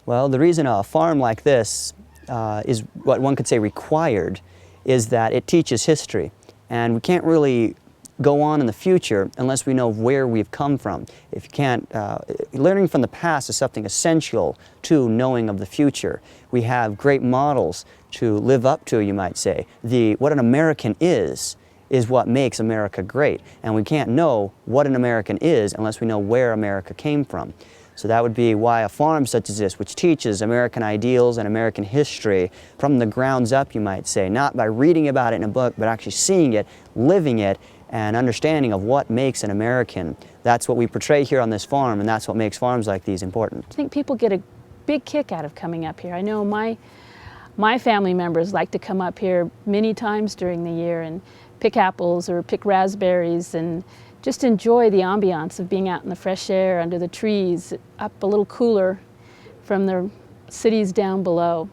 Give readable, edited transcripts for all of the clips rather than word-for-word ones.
Well, the reason a farm like this is what one could say required is that it teaches history, and we can't really go on in the future unless we know where we've come from. If you can't, learning from the past is something essential to knowing of the future. We have great models to live up to, you might say. What an American is what makes America great, and we can't know what an American is unless we know where America came from. So that would be why a farm such as this, which teaches American ideals and American history from the grounds up, you might say, not by reading about it in a book, but actually seeing it, living it, and understanding of what makes an American. That's what we portray here on this farm, and that's what makes farms like these important. I think people get a big kick out of coming up here. I know my family members like to come up here many times during the year and pick apples or pick raspberries and just enjoy the ambiance of being out in the fresh air under the trees, up a little cooler from the cities down below.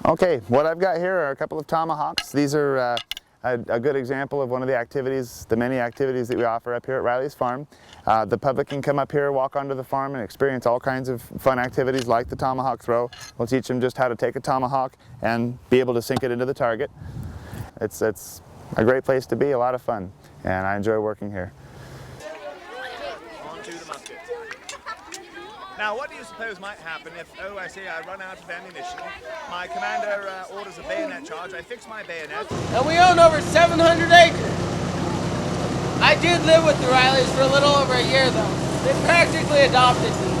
Okay, what I've got here are a couple of tomahawks. These are a good example of one of the activities, the many activities that we offer up here at Riley's Farm. The public can come up here, walk onto the farm, and experience all kinds of fun activities like the tomahawk throw. We'll teach them just how to take a tomahawk and be able to sink it into the target. It's a great place to be, a lot of fun, and I enjoy working here. On to the musket. Now, what do you suppose might happen if, oh, I say I run out of ammunition, my commander orders a bayonet charge, I fix my bayonet. And we own over 700 acres. I did live with the Rileys for a little over a year, though. They practically adopted me.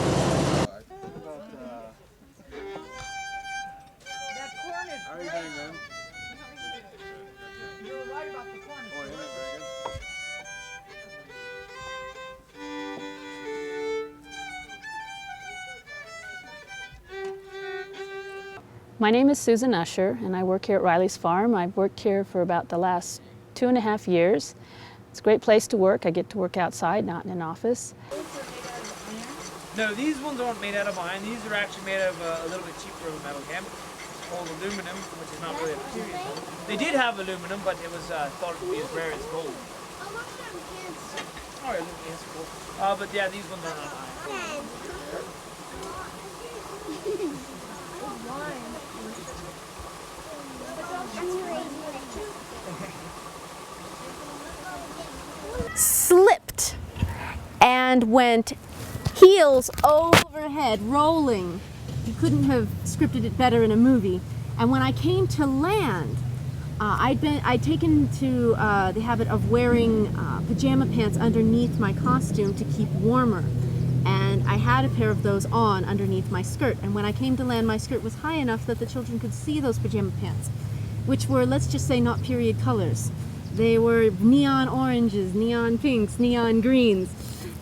My name is Susan Usher, and I work here at Riley's Farm. I've worked here for about the last 2.5 years. It's a great place to work. I get to work outside, not in an office. No, these ones aren't made out of iron. These are actually made of a little bit cheaper of a metal cam called aluminum, which is not really a material. They did have aluminum, but it was thought to be as rare as gold. Oh, yeah, yes, cool. But yeah, these ones are not iron. Slipped and went heels over head, rolling. You couldn't have scripted it better in a movie. And when I came to land, I'd taken to the habit of wearing pajama pants underneath my costume to keep warmer. And I had a pair of those on underneath my skirt. And when I came to land, my skirt was high enough that the children could see those pajama pants, which were, let's just say, not period colors. They were neon oranges, neon pinks, neon greens,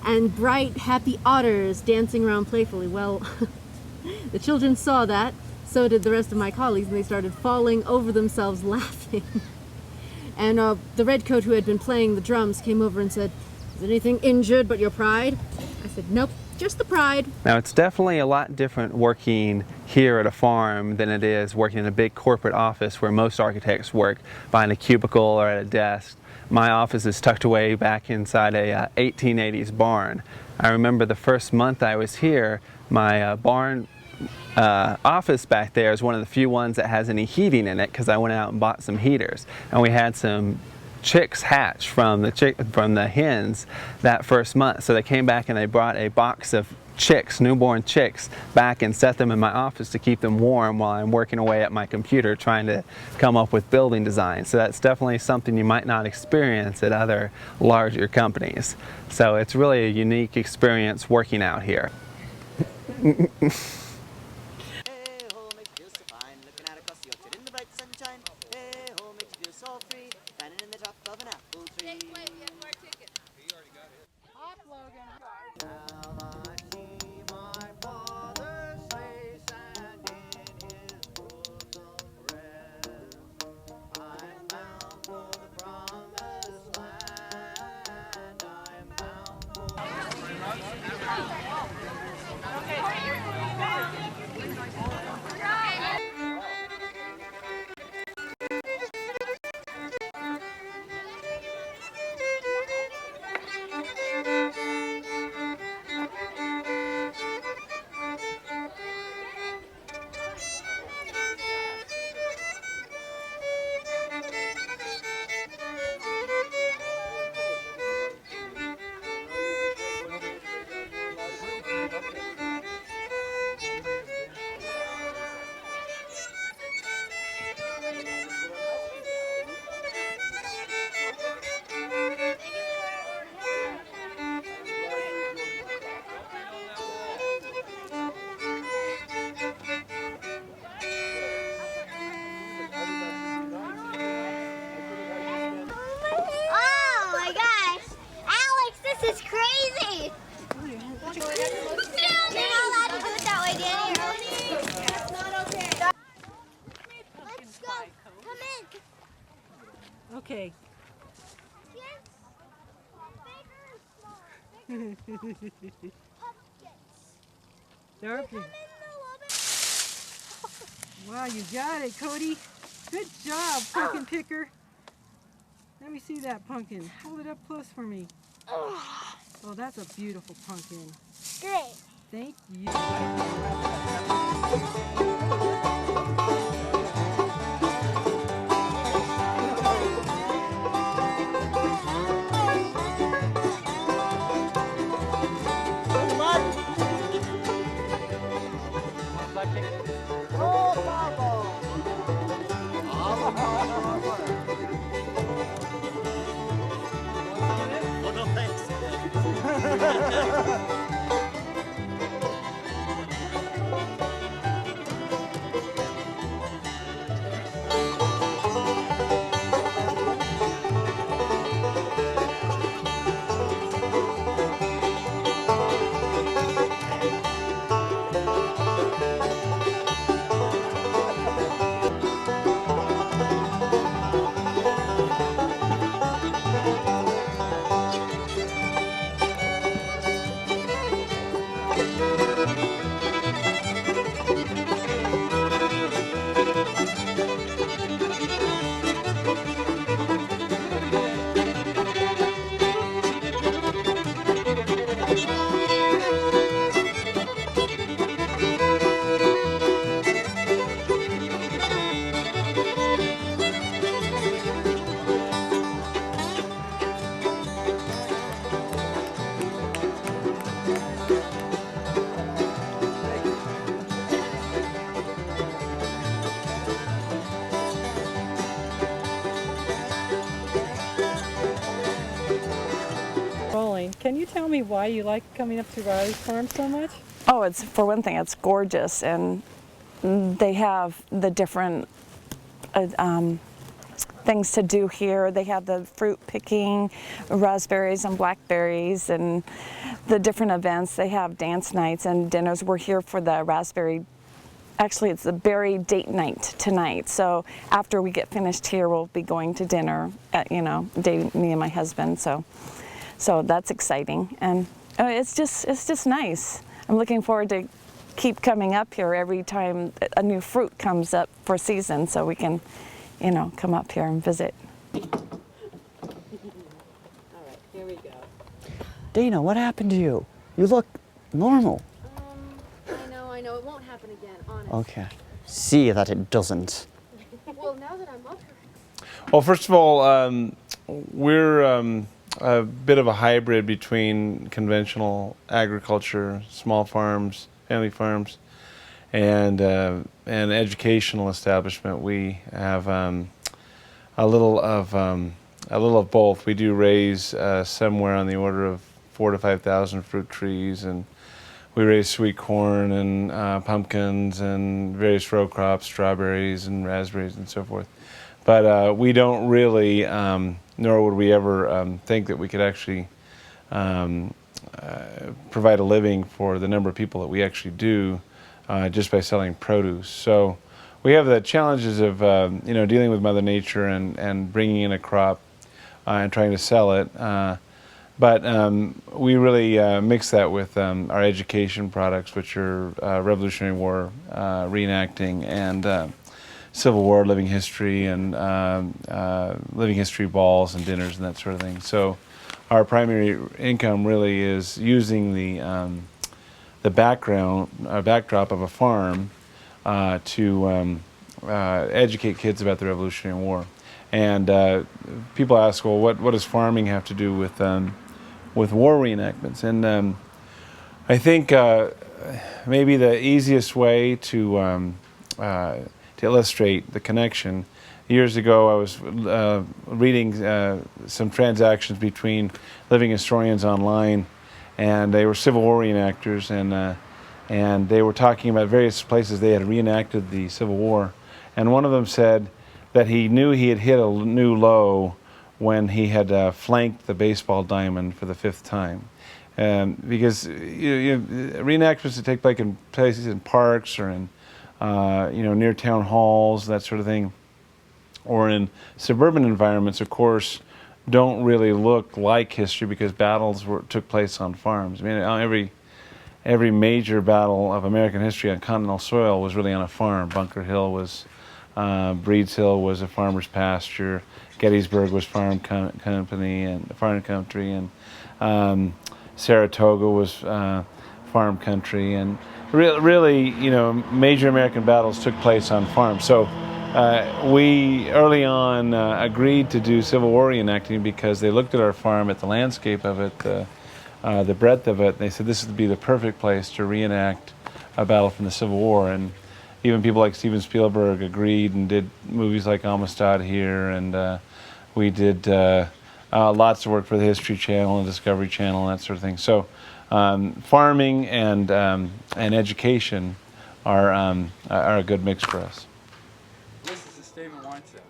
and bright, happy otters dancing around playfully. Well, the children saw that, so did the rest of my colleagues, and they started falling over themselves laughing. And the redcoat who had been playing the drums came over and said, "Is anything injured but your pride?" I said, "Nope, just the pride." Now, it's definitely a lot different working here at a farm than it is working in a big corporate office where most architects work behind a cubicle or at a desk. My office is tucked away back inside a 1880s barn. I remember the first month I was here, my barn office back there is one of the few ones that has any heating in it because I went out and bought some heaters. And we had some chicks hatch from the hens that first month. So they came back and they brought a box of chicks, newborn chicks, back and set them in my office to keep them warm while I'm working away at my computer trying to come up with building design. So that's definitely something you might not experience at other larger companies. So it's really a unique experience working out here. not allowed to do it that way, Danny. That's not okay. Let's go. Come in. Okay. Darker. Wow, you got it, Cody. Good job, pumpkin picker. Let me see that pumpkin. Hold it up close for me. Oh, that's a beautiful pumpkin. Great. Thank you. Can you tell me why you like coming up to Riley's farm so much? Oh, it's, for one thing, it's gorgeous, and they have the different things to do here. They have the fruit picking, raspberries and blackberries, and the different events. They have dance nights and dinners. We're here for the raspberry. Actually, it's the berry date night tonight. So after we get finished here, we'll be going to dinner at, me and my husband. So that's exciting, and it's just nice. I'm looking forward to keep coming up here every time a new fruit comes up for season, so we can, come up here and visit. All right, here we go. Dana, what happened to you? You look normal. I know, it won't happen again, honest. Okay. See that it doesn't. Well, now that I'm up here. Well, first of all, we're a bit of a hybrid between conventional agriculture, small farms, family farms, and an educational establishment. We have a little of both. We do raise somewhere on the order of 4,000 to 5,000 fruit trees, and we raise sweet corn and pumpkins and various row crops, strawberries and raspberries and so forth. But we don't really, nor would we ever think that we could actually provide a living for the number of people that we actually do just by selling produce. So we have the challenges of dealing with Mother Nature and bringing in a crop and trying to sell it. But we really mix that with our education products, which are Revolutionary War reenacting and Civil War living history and living history balls and dinners and that sort of thing. So our primary income really is using the backdrop of a farm to educate kids about the Revolutionary War. And people ask, well, what does farming have to do with war reenactments? And I think maybe the easiest way to illustrate the connection. Years ago, I was reading some transactions between living historians online, and they were Civil War reenactors, and they were talking about various places they had reenacted the Civil War. And one of them said that he knew he had hit a new low when he had flanked the baseball diamond for the 5th time. Because reenactments that take place in places in parks or in near town halls, that sort of thing, or in suburban environments, of course, don't really look like history because battles took place on farms. I mean, every major battle of American history on continental soil was really on a farm. Bunker Hill was, Breeds Hill was a farmer's pasture. Gettysburg was farm company and farm country, and Saratoga was farm country, and really, major American battles took place on farms. So we early on agreed to do Civil War reenacting because they looked at our farm, at the landscape of it, the breadth of it, and they said this would be the perfect place to reenact a battle from the Civil War. And even people like Steven Spielberg agreed and did movies like Amistad here, and we did lots of work for the History Channel and Discovery Channel and that sort of thing. So farming and education are a good mix for us. This is a Stamen wine set.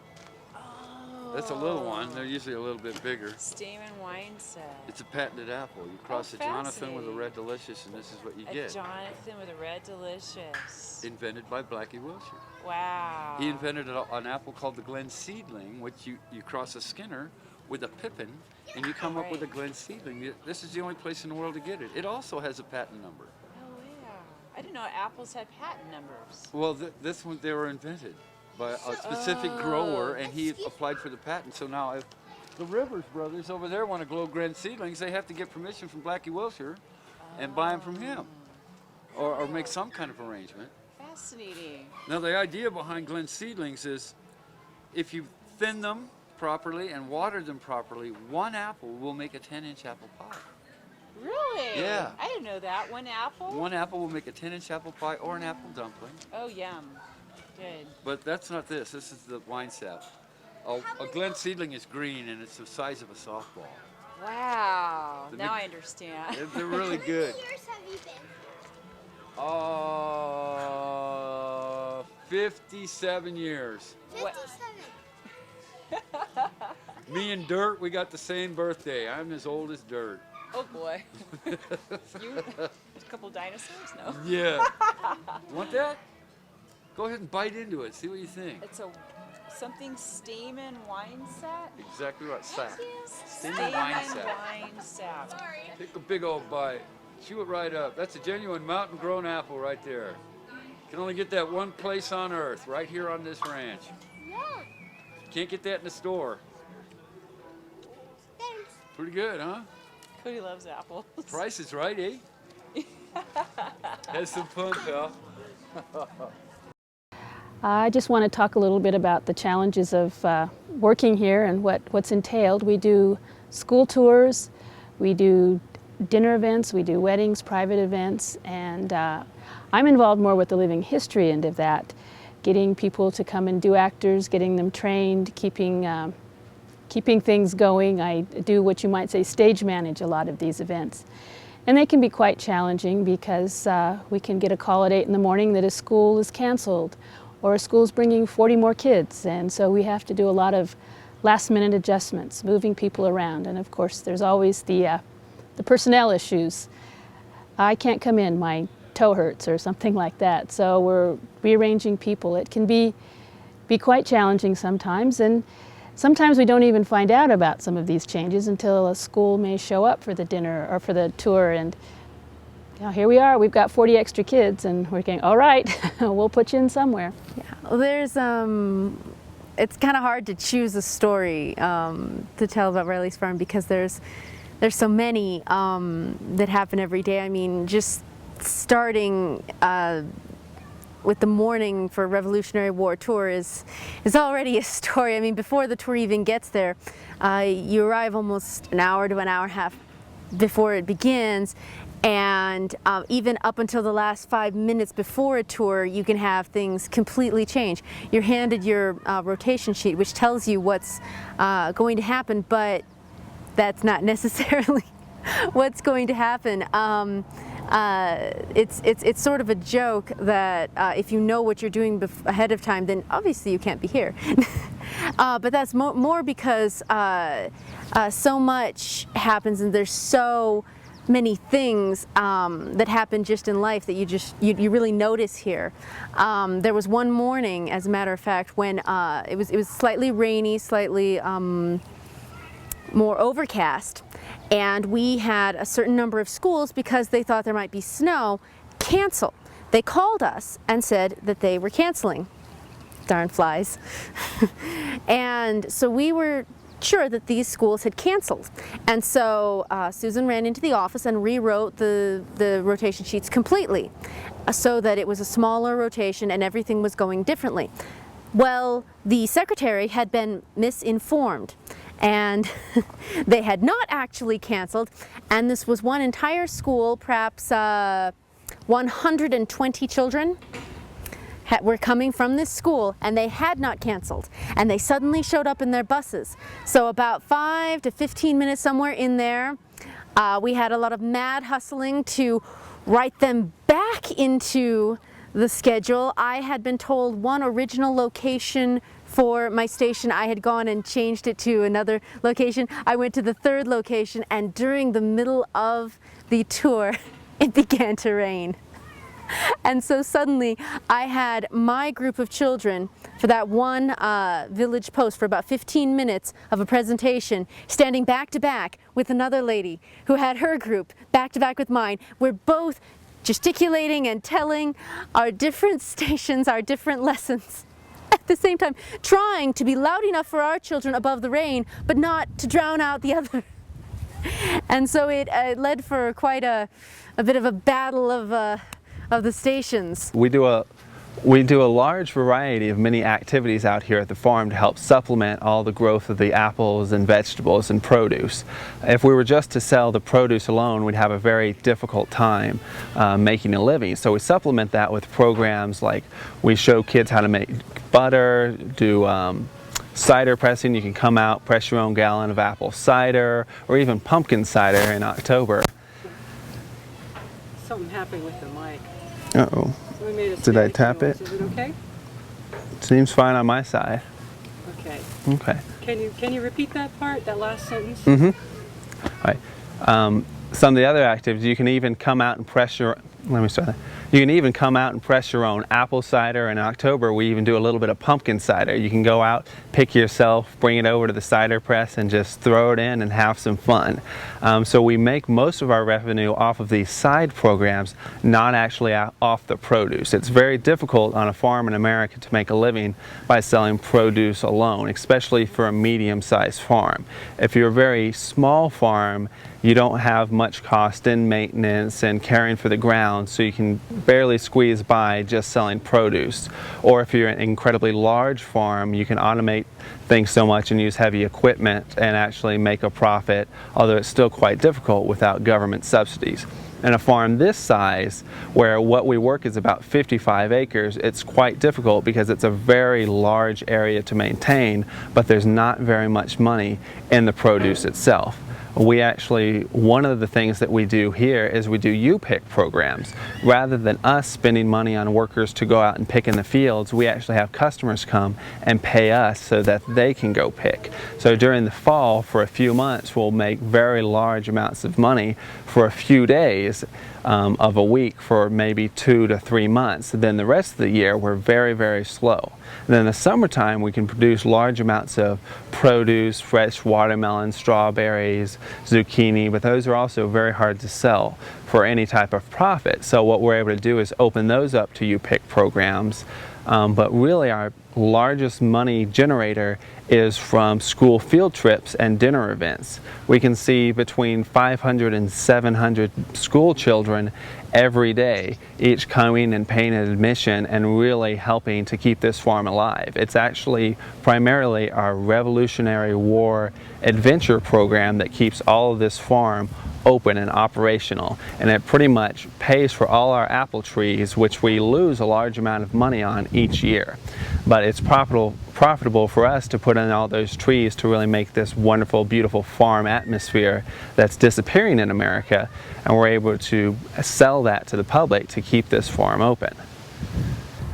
That's a little one. They're usually a little bit bigger. Stamen wine set. It's a patented apple. You cross a Jonathan with a Red Delicious, and this is what you get. A Jonathan with a Red Delicious. Invented by Blackie Wilshire. Wow. He invented an apple called the Glen Seedling, which you cross a Skinner with a Pippin, and you come up with a Glen Seedling. This is the only place in the world to get it. It also has a patent number. Oh, yeah. I didn't know apples had patent numbers. Well, this one, they were invented by a specific grower, and he applied for the patent. So now if the Rivers brothers over there want to grow Glen Seedlings, they have to get permission from Blackie Wilshire and buy them from him, or make some kind of arrangement. Fascinating. Now the idea behind Glen Seedlings is if you thin them properly and water them properly, one apple will make a 10-inch apple pie. Really? Yeah. I didn't know that. One apple? One apple will make a 10-inch apple pie or an apple dumpling. Oh, yum. Good. But that's not this. This is the wine sap. A Glen Seedling is green, and it's the size of a softball. Wow. Now I understand. They're really good. How many years have you been? 57 years. 57. Me and Dirt, we got the same birthday. I'm as old as Dirt. Oh boy. You? A couple dinosaurs? No. Yeah. Want that? Go ahead and bite into it. See what you think. It's a something Stamen wine set? Exactly right. Sap. Stamen wine sap. wine sap. Take a big old bite. Chew it right up. That's a genuine mountain-grown apple right there. You can only get that one place on earth, right here on this ranch. Yeah. Can't get that in the store. Thanks. Pretty good, huh? Cody loves apples. Price is right, eh? Have some fun, pal. I just want to talk a little bit about the challenges of working here and what's entailed. We do school tours, we do dinner events, we do weddings, private events, and I'm involved more with the living history end of that, getting people to come and do actors, getting them trained, keeping things going. I do what you might say stage manage a lot of these events. And they can be quite challenging because we can get a call at 8 in the morning that a school is canceled or a school's bringing 40 more kids, and so we have to do a lot of last-minute adjustments, moving people around. And of course there's always the personnel issues. I can't come in, my toe hurts or something like that, so we're rearranging people. It can be quite challenging sometimes, and sometimes we don't even find out about some of these changes until a school may show up for the dinner or for the tour, and here we are, we've got 40 extra kids, and we're going, all right, we'll put you in somewhere. Yeah, well, there's, it's kind of hard to choose a story to tell about Riley's Farm because there's so many that happen every day. I mean, just starting with the morning for Revolutionary War tour is already a story. I mean, before the tour even gets there, you arrive almost an hour to an hour and a half before it begins, and even up until the last 5 minutes before a tour, you can have things completely change. You're handed your rotation sheet, which tells you what's going to happen, but that's not necessarily what's going to happen. It's sort of a joke that if you know what you're doing ahead of time, then obviously you can't be here. But that's more because so much happens, and there's so many things that happen just in life that you really notice here. There was one morning, as a matter of fact, when it was slightly rainy, slightly more overcast, and we had a certain number of schools, because they thought there might be snow, cancel. They called us and said that they were canceling. Darn flies. And so we were sure that these schools had canceled. And so Susan ran into the office and rewrote the rotation sheets completely, so that it was a smaller rotation and everything was going differently. Well, the secretary had been misinformed, and they had not actually canceled, and this was one entire school, perhaps 120 children were coming from this school, and they had not canceled, and they suddenly showed up in their buses. So about 5 to 15 minutes somewhere in there, we had a lot of mad hustling to write them back into the schedule. I had been told one original location for my station. I had gone and changed it to another location. I went to the third location, and during the middle of the tour, it began to rain. And so suddenly I had my group of children for that one village post for about 15 minutes of a presentation, standing back to back with another lady who had her group back to back with mine. We're both gesticulating and telling our different stations, our different lessons, at the same time, trying to be loud enough for our children above the rain, but not to drown out the other. And so it led for quite a bit of a battle of the stations. We do a large variety of many activities out here at the farm to help supplement all the growth of the apples and vegetables and produce. If we were just to sell the produce alone, we'd have a very difficult time making a living. So we supplement that with programs like we show kids how to make butter, do cider pressing. You can come out, press your own gallon of apple cider, or even pumpkin cider in October. Something happened with the mic. Uh-oh. We made a Did I tap noise. it? Is it okay? Seems fine on my side. Okay. Okay. Can you repeat that part, that last sentence? Mm-hmm. All right. Some of the other activities, you can even come out and press your, let me start that. You can even come out and press your own apple cider. In October, we even do a little bit of pumpkin cider. You can go out, pick yourself, bring it over to the cider press, and just throw it in and have some fun. So we make most of our revenue off of these side programs, not actually off the produce. It's very difficult on a farm in America to make a living by selling produce alone, especially for a medium-sized farm. If you're a very small farm, you don't have much cost in maintenance and caring for the ground, so you can barely squeeze by just selling produce. Or if you're an incredibly large farm, you can automate things so much and use heavy equipment and actually make a profit, although it's still quite difficult without government subsidies. In a farm this size, where what we work is about 55 acres, it's quite difficult because it's a very large area to maintain, but there's not very much money in the produce itself. We actually, one of the things that we do here is we do U-pick programs. Rather than us spending money on workers to go out and pick in the fields, we actually have customers come and pay us so that they can go pick. So during the fall, for a few months, we'll make very large amounts of money for a few days of a week for maybe 2 to 3 months. Then the rest of the year, we're very, very slow. And then in the summertime, we can produce large amounts of produce, fresh watermelon, strawberries, zucchini, but those are also very hard to sell for any type of profit. So what we're able to do is open those up to U-pick programs. But really our largest money generator is from school field trips and dinner events. We can see between 500 and 700 school children every day, each coming and paying an admission and really helping to keep this farm alive. It's actually primarily our Revolutionary War adventure program that keeps all of this farm open and operational, and it pretty much pays for all our apple trees, which we lose a large amount of money on each year. But it's profitable for us to put in all those trees to really make this wonderful, beautiful farm atmosphere that's disappearing in America, and we're able to sell that to the public to keep this farm open.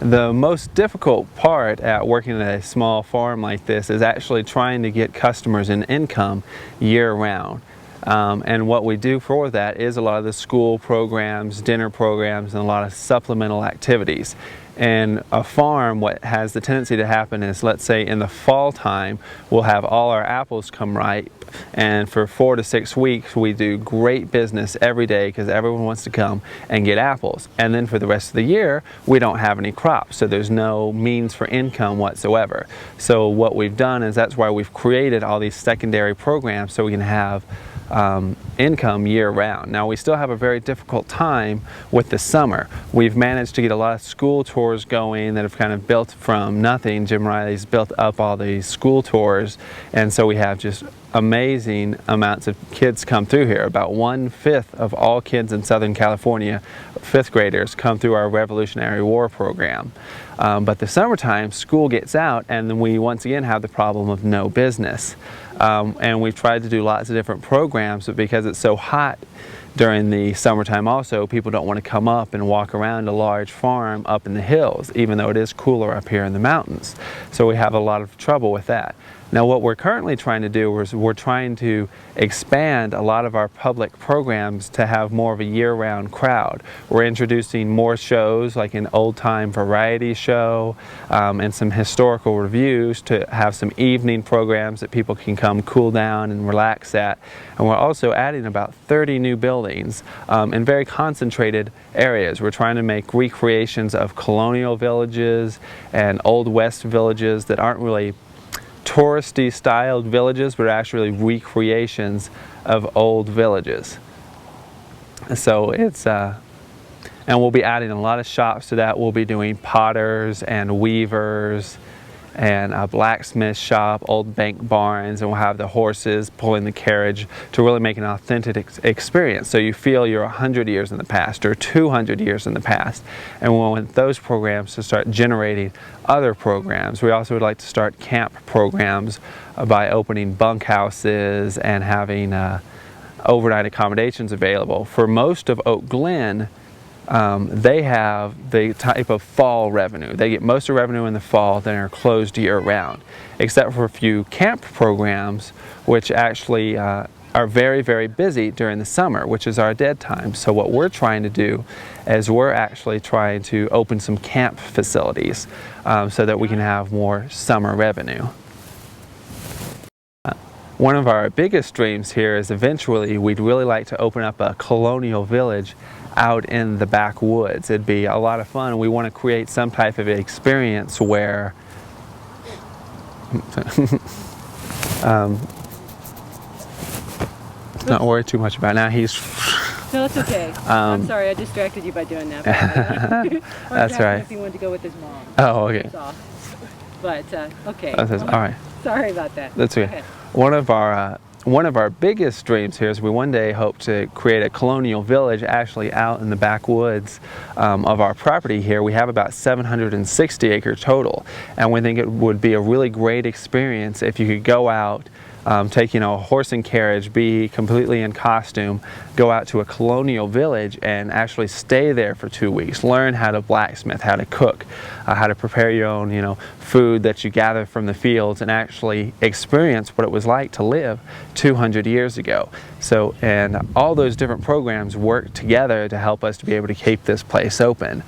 The most difficult part at working at a small farm like this is actually trying to get customers and income year-round. And what we do for that is a lot of the school programs, dinner programs, and a lot of supplemental activities. And a farm, what has the tendency to happen is, let's say in the fall time, we'll have all our apples come ripe, and for 4 to 6 weeks we do great business every day because everyone wants to come and get apples. And then for the rest of the year, we don't have any crops, so there's no means for income whatsoever. So what we've done is that's why we've created all these secondary programs so we can have income year-round. Now we still have a very difficult time with the summer. We've managed to get a lot of school tours going that have kind of built from nothing. Jim Riley's built up all these school tours, and so we have just amazing amounts of kids come through here. About 1/5 of all kids in Southern California, 5th graders, come through our Revolutionary War program. But the summertime, school gets out, and then we once again have the problem of no business. And we've tried to do lots of different programs, but because it's so hot during the summertime also, people don't want to come up and walk around a large farm up in the hills, even though it is cooler up here in the mountains. So we have a lot of trouble with that. Now what we're currently trying to do is we're trying to expand a lot of our public programs to have more of a year-round crowd. We're introducing more shows like an old-time variety show and some historical reviews to have some evening programs that people can come cool down and relax at. And we're also adding about 30 new buildings in very concentrated areas. We're trying to make recreations of colonial villages and Old West villages that aren't really touristy styled villages, but actually recreations of old villages. So it's and we'll be adding a lot of shops to that. We'll be doing potters and weavers and a blacksmith shop, old bank barns, and we'll have the horses pulling the carriage to really make an authentic experience. So you feel you're 100 years in the past or 200 years in the past. And we want those programs to start generating other programs. We also would like to start camp programs by opening bunkhouses and having overnight accommodations available. For most of Oak Glen, they have the type of fall revenue. They get most of the revenue in the fall, then are closed year-round, except for a few camp programs which actually are very, very busy during the summer, which is our dead time. So what we're trying to do is we're actually trying to open some camp facilities so that we can have more summer revenue. One of our biggest dreams here is eventually we'd really like to open up a colonial village out in the backwoods. It'd be a lot of fun. We want to create some type of experience where not worry too much about it. Now he's No, it's okay. I'm sorry, I distracted you by doing that. That's right. If he wanted to go with his mom. Oh, okay. But okay. All right. Sorry about that. That's okay. One of our biggest dreams here is we one day hope to create a colonial village actually out in the backwoods of our property here. We have about 760 acre total, and we think it would be a really great experience if you could go out, take a horse and carriage, be completely in costume, go out to a colonial village and actually stay there for 2 weeks, learn how to blacksmith, how to cook, how to prepare your own food that you gather from the fields, and actually experience what it was like to live 200 years ago. So, and all those different programs work together to help us to be able to keep this place open.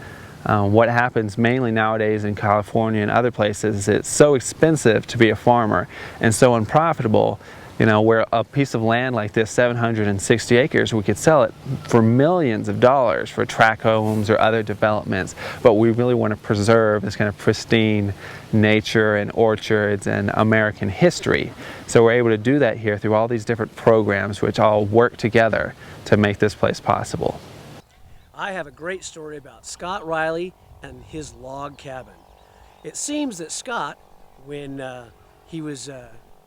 What happens mainly nowadays in California and other places is it's so expensive to be a farmer and so unprofitable. Where a piece of land like this, 760 acres, we could sell it for millions of dollars for tract homes or other developments, but we really want to preserve this kind of pristine nature and orchards and American history. So we're able to do that here through all these different programs which all work together to make this place possible. I have a great story about Scott Riley and his log cabin. It seems that Scott, when he was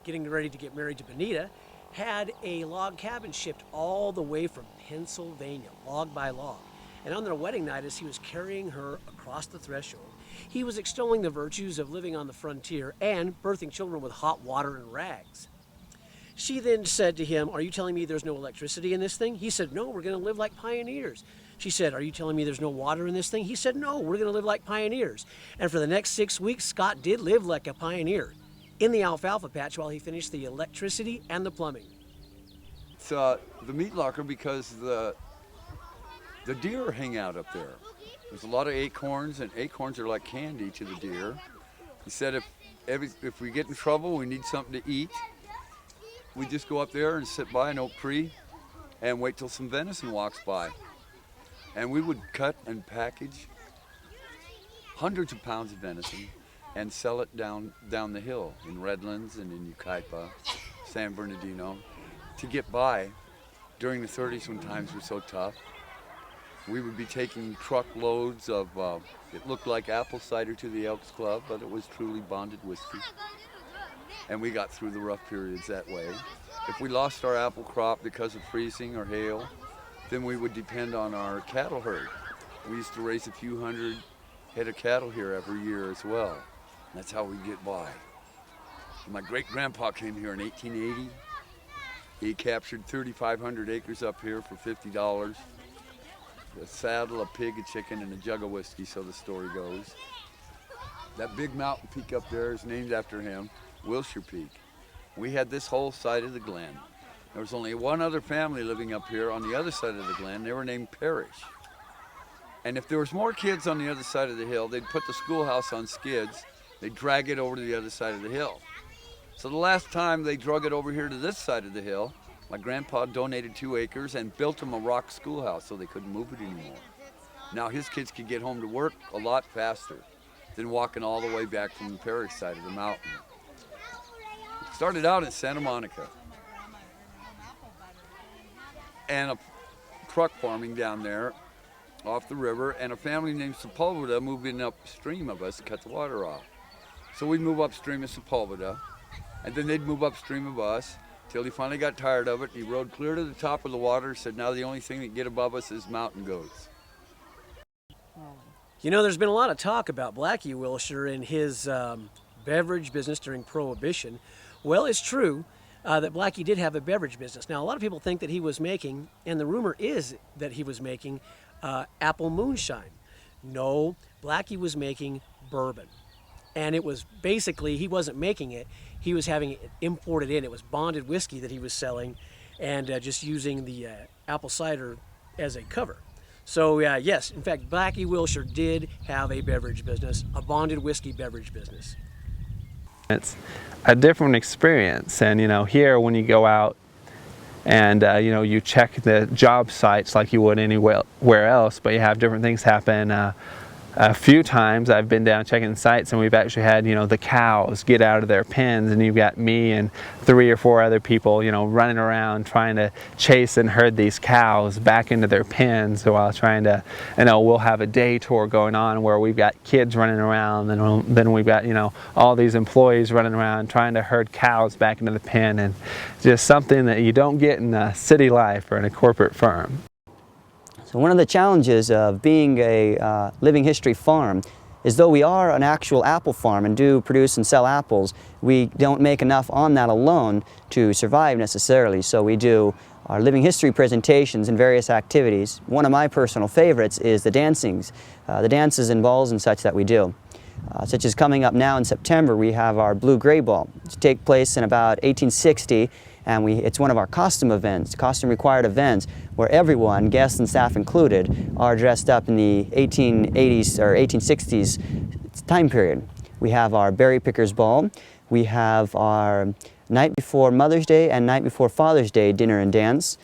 getting ready to get married to Benita, had a log cabin shipped all the way from Pennsylvania, log by log. And on their wedding night, as he was carrying her across the threshold, he was extolling the virtues of living on the frontier and birthing children with hot water and rags. She then said to him, "Are you telling me there's no electricity in this thing?" He said, "No, we're going to live like pioneers." She said, "Are you telling me there's no water in this thing?" He said, "No, we're going to live like pioneers." And for the next 6 weeks, Scott did live like a pioneer in the alfalfa patch while he finished the electricity and the plumbing. It's the meat locker because the deer hang out up there. There's a lot of acorns, and acorns are like candy to the deer. He said if we get in trouble, we need something to eat, we just go up there and sit by an oak tree and wait till some venison walks by. And we would cut and package hundreds of pounds of venison and sell it down the hill in Redlands and in Yucaipa, San Bernardino, to get by during the 30s when times were so tough. We would be taking truckloads of, it looked like apple cider to the Elks Club, but it was truly bonded whiskey. And we got through the rough periods that way. If we lost our apple crop because of freezing or hail, then we would depend on our cattle herd. We used to raise a few hundred head of cattle here every year as well. That's how we get by. My great-grandpa came here in 1880. He captured 3,500 acres up here for $50. A saddle, a pig, a chicken, and a jug of whiskey, so the story goes. That big mountain peak up there is named after him, Wilshire Peak. We had this whole side of the glen. There was only one other family living up here on the other side of the glen. They were named Parrish. And if there was more kids on the other side of the hill, they'd put the schoolhouse on skids. They'd drag it over to the other side of the hill. So the last time they drug it over here to this side of the hill, my grandpa donated 2 acres and built them a rock schoolhouse so they couldn't move it anymore. Now his kids could get home to work a lot faster than walking all the way back from the Parrish side of the mountain. It started out in Santa Monica and a truck farming down there off the river, and a family named Sepulveda moved in upstream of us to cut the water off. So we'd move upstream of Sepulveda, and then they'd move upstream of us, till he finally got tired of it. He rode clear to the top of the water, said now the only thing that can get above us is mountain goats. You know, there's been a lot of talk about Blackie Wilshire and his beverage business during Prohibition. Well, it's true that Blackie did have a beverage business. Now, a lot of people think that he was making, and the rumor is that he was making apple moonshine. No, Blackie was making bourbon. And it was basically, he wasn't making it, he was having it imported in. It was bonded whiskey that he was selling and just using the apple cider as a cover. So yes, in fact, Blackie Wilshire did have a beverage business, a bonded whiskey beverage business. It's a different experience, and you know, here when you go out and you know, you check the job sites like you would anywhere else, but you have different things happen. A few times I've been down checking sites, and we've actually had, you know, the cows get out of their pens, and you've got me and 3 or 4 other people, you know, running around trying to chase and herd these cows back into their pens while trying to, you know, we'll have a day tour going on where we've got kids running around, and then we've got, you know, all these employees running around trying to herd cows back into the pen, and just something that you don't get in a city life or in a corporate firm. So one of the challenges of being a living history farm is, though we are an actual apple farm and do produce and sell apples, we don't make enough on that alone to survive necessarily. So we do our living history presentations and various activities. One of my personal favorites is the dancings, the dances and balls and such that we do. Such as coming up now in September, we have our Blue-Gray Ball. It's take place in about 1860. And it's one of our costume events, costume required events, where everyone, guests and staff included, are dressed up in the 1880s or 1860s time period. We have our Berry Pickers Ball. We have our night before Mother's Day and night before Father's Day dinner and dance.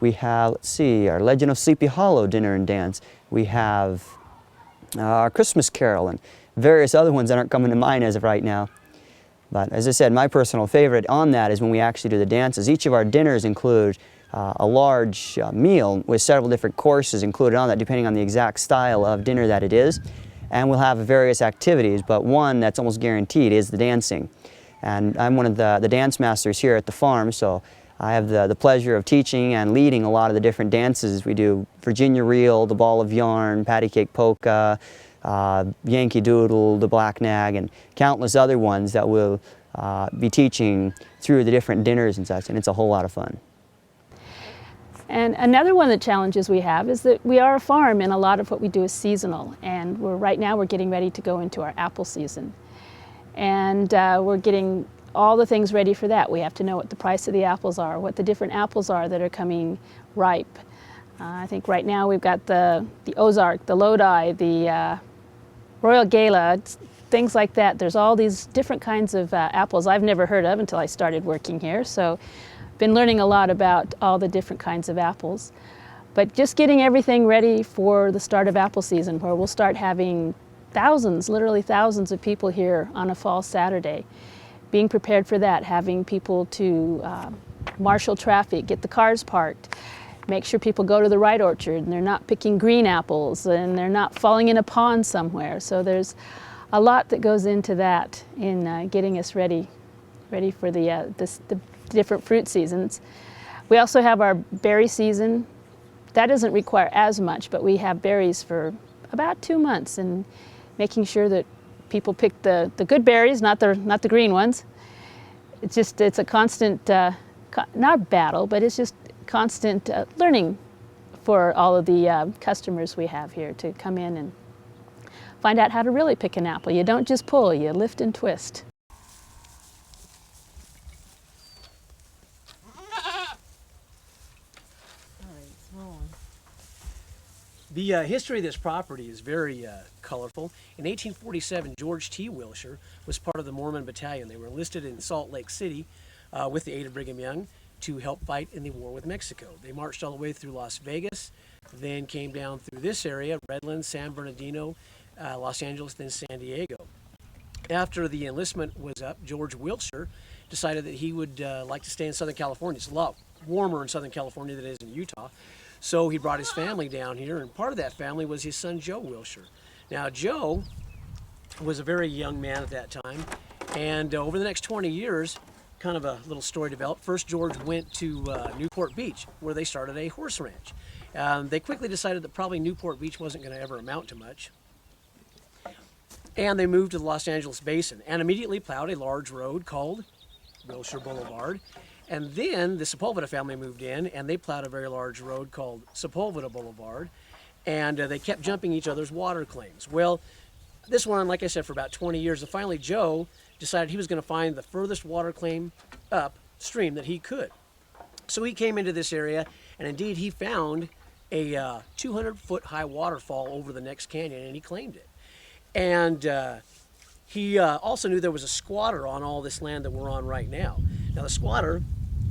We have, let's see, our Legend of Sleepy Hollow dinner and dance. We have our Christmas Carol and various other ones that aren't coming to mind as of right now. But as I said, my personal favorite on that is when we actually do the dances. Each of our dinners include a large meal with several different courses included on that, depending on the exact style of dinner that it is. And we'll have various activities, but one that's almost guaranteed is the dancing. And I'm one of the dance masters here at the farm, so I have the pleasure of teaching and leading a lot of the different dances. We do Virginia Reel, the Ball of Yarn, Patty Cake Polka, Yankee Doodle, the Black Nag, and countless other ones that we'll be teaching through the different dinners and such, and it's a whole lot of fun. And another one of the challenges we have is that we are a farm, and a lot of what we do is seasonal, and right now we're getting ready to go into our apple season. And we're getting all the things ready for that. We have to know what the price of the apples are, what the different apples are that are coming ripe. I think right now we've got the Ozark, the Lodi, the Royal Gala, things like that. There's all these different kinds of apples I've never heard of until I started working here. So been learning a lot about all the different kinds of apples. But just getting everything ready for the start of apple season, where we'll start having thousands, literally thousands of people here on a fall Saturday. Being prepared for that, having people to marshal traffic, get the cars parked, make sure people go to the right orchard and they're not picking green apples and they're not falling in a pond somewhere. So there's a lot that goes into that in getting us ready for the different fruit seasons. We also have our berry season. That doesn't require as much, but we have berries for about 2 months, and making sure that people pick the good berries, not the green ones. It's a constant, not battle, but it's just constant learning for all of the customers we have here to come in and find out how to really pick an apple. You don't just pull, you lift and twist. The history of this property is very colorful. In 1847, George T. Wilshire was part of the Mormon Battalion. They were enlisted in Salt Lake City with the aid of Brigham Young to help fight in the war with Mexico. They marched all the way through Las Vegas, then came down through this area, Redlands, San Bernardino, Los Angeles, then San Diego. After the enlistment was up, George Wilshire decided that he would like to stay in Southern California. It's a lot warmer in Southern California than it is in Utah. So he brought his family down here, and part of that family was his son, Joe Wilshire. Now, Joe was a very young man at that time, and over the next 20 years, kind of a little story developed. First, George went to Newport Beach, where they started a horse ranch. They quickly decided that probably Newport Beach wasn't going to ever amount to much, and they moved to the Los Angeles Basin and immediately plowed a large road called Wilshire Boulevard. And then the Sepulveda family moved in, and they plowed a very large road called Sepulveda Boulevard, and they kept jumping each other's water claims. Well, this went on, like I said, for about 20 years, and finally Joe decided he was going to find the furthest water claim upstream that he could. So he came into this area, and indeed he found a 200-foot high waterfall over the next canyon, and he claimed it. And he also knew there was a squatter on all this land that we're on right now. Now, the squatter,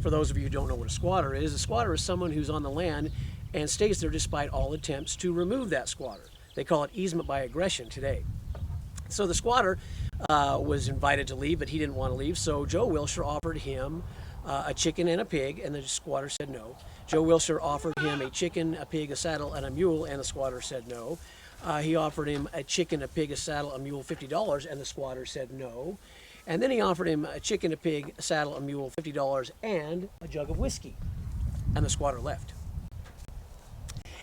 for those of you who don't know what a squatter is someone who's on the land and stays there despite all attempts to remove that squatter. They call it easement by aggression today. So the squatter was invited to leave, but he didn't want to leave, so Joe Wilshire offered him a chicken and a pig, and the squatter said no. Joe Wilshire offered him a chicken, a pig, a saddle, and a mule, and the squatter said no. He offered him a chicken, a pig, a saddle, a mule, $50, and the squatter said no. And then he offered him a chicken, a pig, a saddle, a mule, $50, and a jug of whiskey. And the squatter left.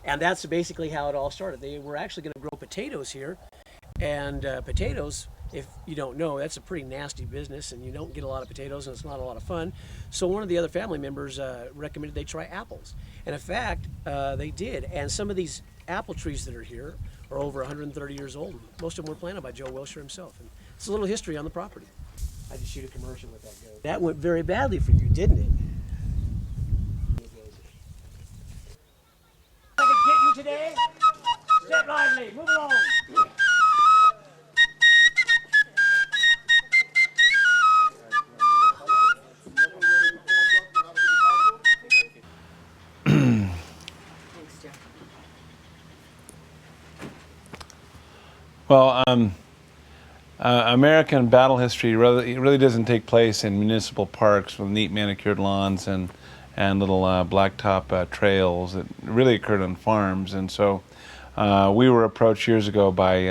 And that's basically how it all started. They were actually going to grow potatoes here. And potatoes, if you don't know, that's a pretty nasty business, and you don't get a lot of potatoes, and it's not a lot of fun. So one of the other family members recommended they try apples. And in fact, they did. And some of these apple trees that are here are over 130 years old. Most of them were planted by Joe Wilshire himself. And it's a little history on the property. I just shoot a commercial with that goat. That went very badly for you, didn't it? I can get you today. Step lively, move along. Well, American battle history really doesn't take place in municipal parks with neat manicured lawns and little blacktop trails. It really occurred on farms, and so we were approached years ago by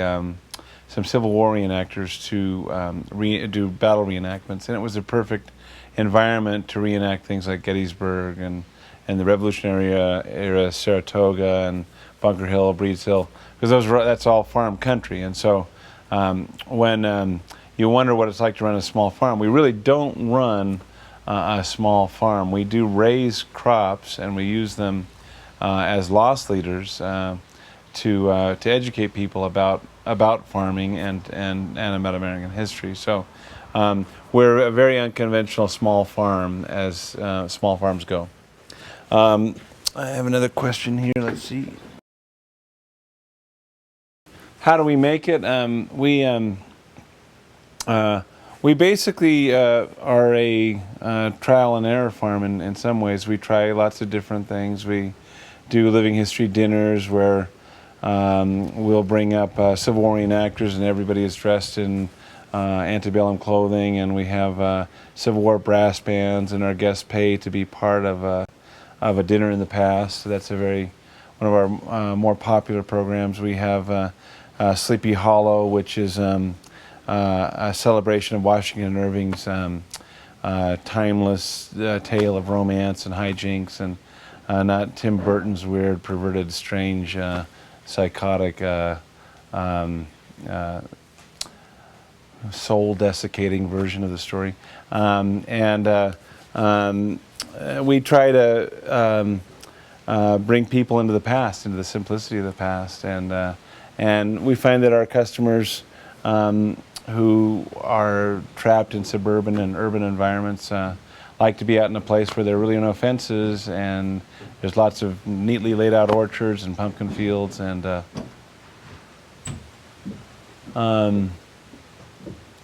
some Civil War reenactors to do battle reenactments, and it was a perfect environment to reenact things like Gettysburg and the Revolutionary era Saratoga and Bunker Hill, Breeds Hill, because that's all farm country. And so when you wonder what it's like to run a small farm, we really don't run a small farm. We do raise crops, and we use them as loss leaders to educate people about farming and about American history. So we're a very unconventional small farm, as small farms go. I have another question here. Let's see. How do we make it? We basically are a trial and error farm in some ways. We try lots of different things. We do living history dinners where we'll bring up Civil War reenactors and everybody is dressed in antebellum clothing, and we have Civil War brass bands, and our guests pay to be part of a dinner in the past. So that's one of our more popular programs. We have Sleepy Hollow, which is a celebration of Washington Irving's timeless tale of romance and hijinks, and not Tim Burton's weird, perverted, strange, psychotic, soul-desiccating version of the story. We try to bring people into the past, into the simplicity of the past, and we find that our customers who are trapped in suburban and urban environments like to be out in a place where there really are no fences, and there's lots of neatly laid out orchards and pumpkin fields, and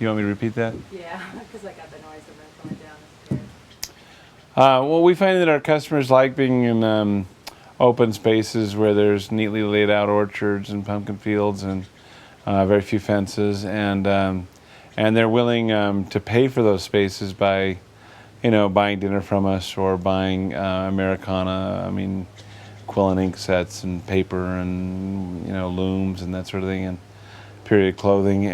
you want me to repeat that? Yeah, because I got the noise of them coming down. Well, we find that our customers like being in open spaces where there's neatly laid out orchards and pumpkin fields and very few fences, and they're willing to pay for those spaces by, buying dinner from us or buying Americana. I mean, quill and ink sets and paper and looms and that sort of thing, and period clothing,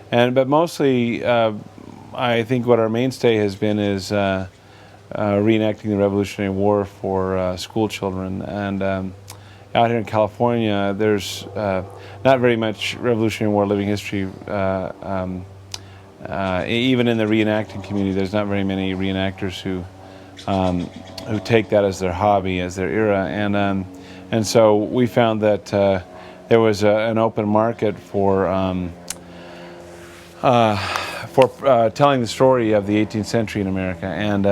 but mostly I think what our mainstay has been is reenacting the Revolutionary War for school children. And out here in California, there's not very much Revolutionary War living history. Even in the reenacting community, there's not very many reenactors who take that as their hobby, as their era. And so we found that there was an open market for telling the story of the 18th century in America. And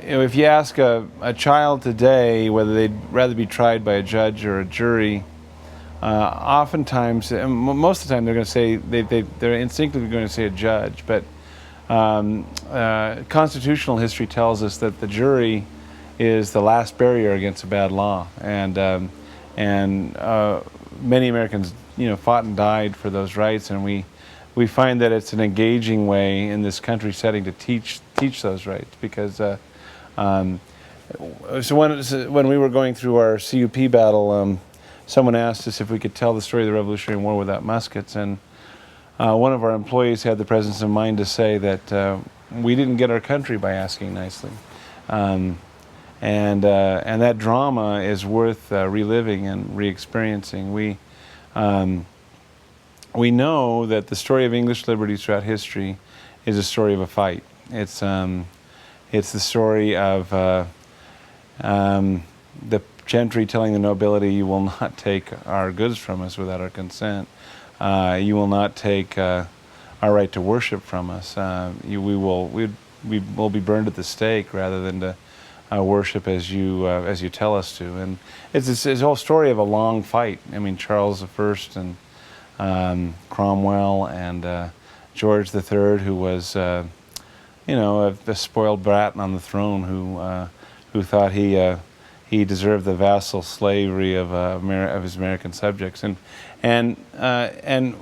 if you ask a child today whether they'd rather be tried by a judge or a jury, oftentimes, most of the time, they're going to say they're instinctively going to say a judge. But constitutional history tells us that the jury is the last barrier against a bad law, and many Americans, fought and died for those rights, and we find that it's an engaging way in this country setting to teach those rights, because so when we were going through our CUP battle, someone asked us if we could tell the story of the Revolutionary War without muskets, and one of our employees had the presence of mind to say that we didn't get our country by asking nicely, and that drama is worth reliving and re-experiencing. We know that the story of English liberty throughout history is a story of a fight. It's the story of the gentry telling the nobility, "You will not take our goods from us without our consent. You will not take our right to worship from us. We will be burned at the stake rather than to worship as you tell us to." And it's a whole story of a long fight. I mean, Charles I and Cromwell and George III, who was a spoiled brat on the throne, who thought he deserved the vassal slavery of his American subjects. And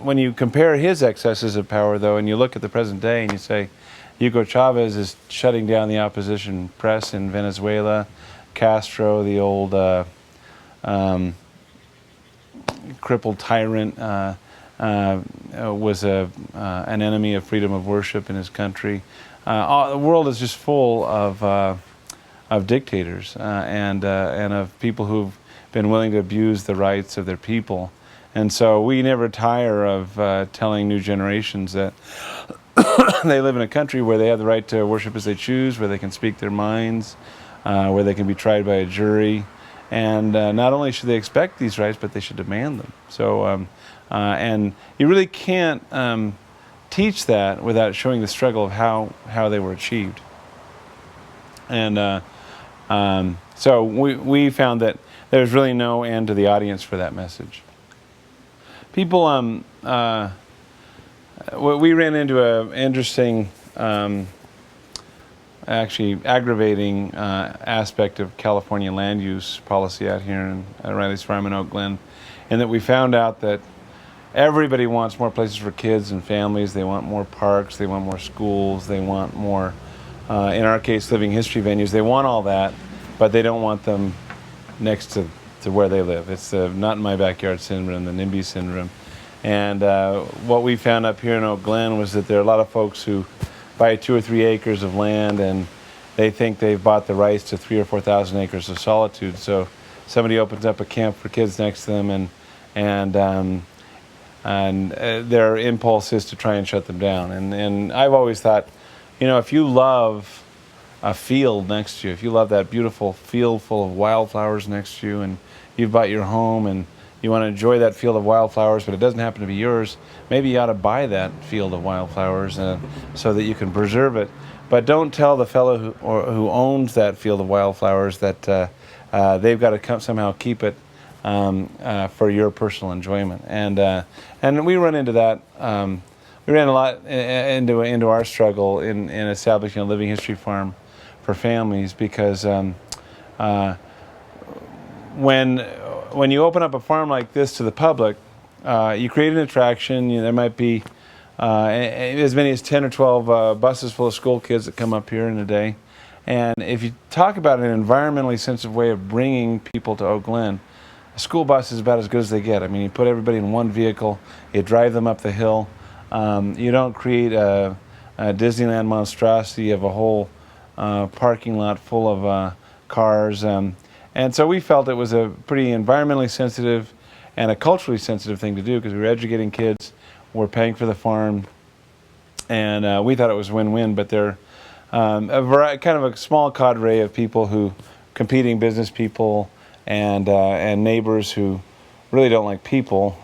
when you compare his excesses of power, though, and you look at the present day and you say, Hugo Chavez is shutting down the opposition press in Venezuela. Castro, the old crippled tyrant, was an enemy of freedom of worship in his country. The world is just full of dictators and of people who've been willing to abuse the rights of their people. And so we never tire of telling new generations that they live in a country where they have the right to worship as they choose, where they can speak their minds, where they can be tried by a jury. And not only should they expect these rights, but they should demand them. So, and you really can't teach that without showing the struggle of how they were achieved. And so we found that there's really no end to the audience for that message. People, we ran into an interesting, actually aggravating aspect of California land use policy out here at Riley's Farm in Oak Glen, and that we found out that everybody wants more places for kids and families. They want more parks, they want more schools, they want more, in our case, living history venues. They want all that, but they don't want them next to where they live. It's the not in my backyard syndrome, the NIMBY syndrome. And what we found up here in Oak Glen was that there are a lot of folks who buy 2 or 3 acres of land and they think they've bought the rights to 3,000 or 4,000 acres of solitude. So somebody opens up a camp for kids next to them, and their impulse is to try and shut them down. And I've always thought, you know, if you love a field next to you, if you love that beautiful field full of wildflowers next to you, and you've bought your home and you want to enjoy that field of wildflowers, but it doesn't happen to be yours, maybe you ought to buy that field of wildflowers so that you can preserve it. But don't tell the fellow who owns that field of wildflowers that they've got to somehow keep it for your personal enjoyment. And we run into that. We ran a lot into our struggle in establishing a living history farm for families, because when you open up a farm like this to the public, you create an attraction. You know, there might be as many as 10 or 12 buses full of school kids that come up here in a day. And if you talk about an environmentally sensitive way of bringing people to Oak Glen, a school bus is about as good as they get. I mean, you put everybody in one vehicle, you drive them up the hill. You don't create a Disneyland monstrosity of a whole parking lot full of cars. And so we felt it was a pretty environmentally sensitive and a culturally sensitive thing to do, because we were educating kids, we're paying for the farm, and we thought it was win-win. But they're kind of a small cadre of people competing business people and neighbors who really don't like people,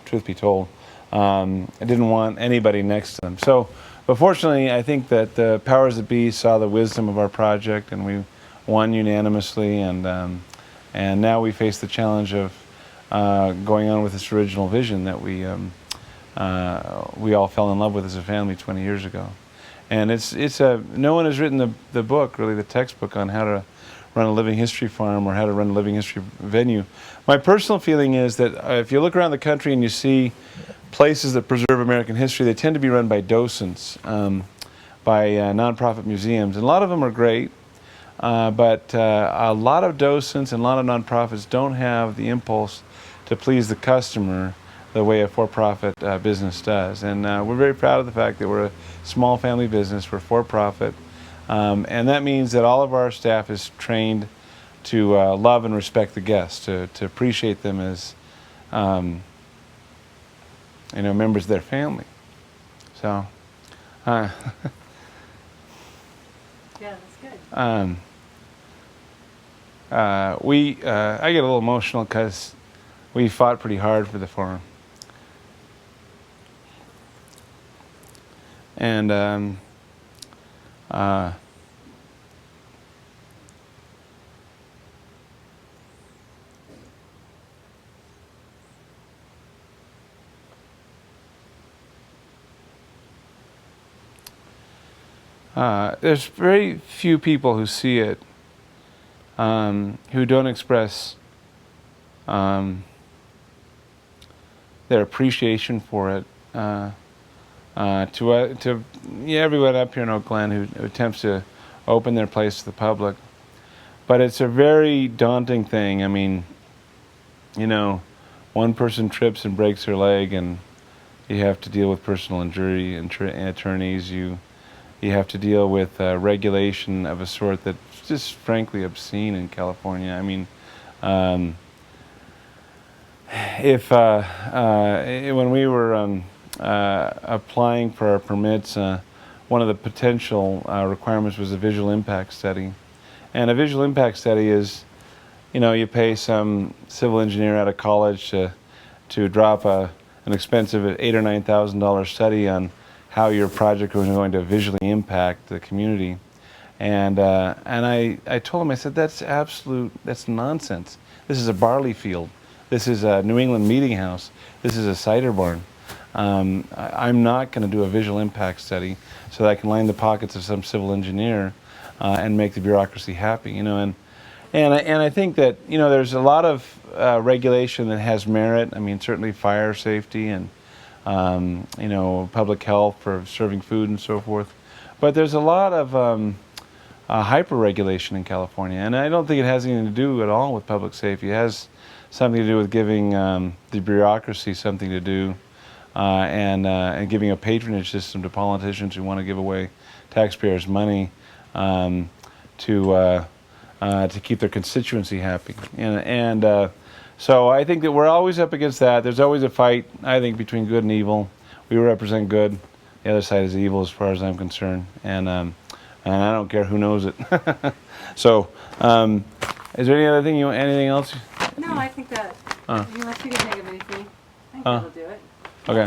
truth be told. I didn't want anybody next to them. So, but fortunately, I think that the powers that be saw the wisdom of our project, and we won unanimously. And now we face the challenge of going on with this original vision that we all fell in love with as a family 20 years ago. And no one has written the book, really, the textbook on how to run a living history farm or how to run a living history venue. My personal feeling is that if you look around the country and you see places that preserve American history, they tend to be run by docents, by nonprofit museums. And a lot of them are great, but a lot of docents and a lot of nonprofits don't have the impulse to please the customer the way a for-profit business does. And we're very proud of the fact that we're a small family business, we're for-profit, and that means that all of our staff is trained to love and respect the guests, to appreciate them as members of their family. So, yeah, that's good. I get a little emotional because we fought pretty hard for the farm. And there's very few people who see it, who don't express their appreciation for it to everyone up here in Oak Glen who attempts to open their place to the public. But it's a very daunting thing. I mean, one person trips and breaks their leg, and you have to deal with personal injury and attorneys. You have to deal with regulation of a sort that's just frankly obscene in California. I mean, when we were applying for our permits, one of the potential requirements was a visual impact study. And a visual impact study is, you pay some civil engineer out of college to drop an expensive $8,000 or $9,000 study on how your project was going to visually impact the community. And I told him, I said, that's nonsense. This is a barley field. This is a New England meeting house. This is a cider barn. I'm not going to do a visual impact study so that I can line the pockets of some civil engineer and make the bureaucracy happy, you know. And I think that, you know, there's a lot of regulation that has merit. I mean, certainly fire safety and, you know, public health for serving food and so forth. But there's a lot of hyper-regulation in California, and I don't think it has anything to do at all with public safety. It has something to do with giving the bureaucracy something to do and giving a patronage system to politicians who want to give away taxpayers' money to keep their constituency happy. So I think that we're always up against that. There's always a fight, I think, between good and evil. We represent good. The other side is evil as far as I'm concerned. And I don't care who knows it. So, is there any other thing anything else? No, I think that, unless you can think of anything, I think that'll do it. Okay.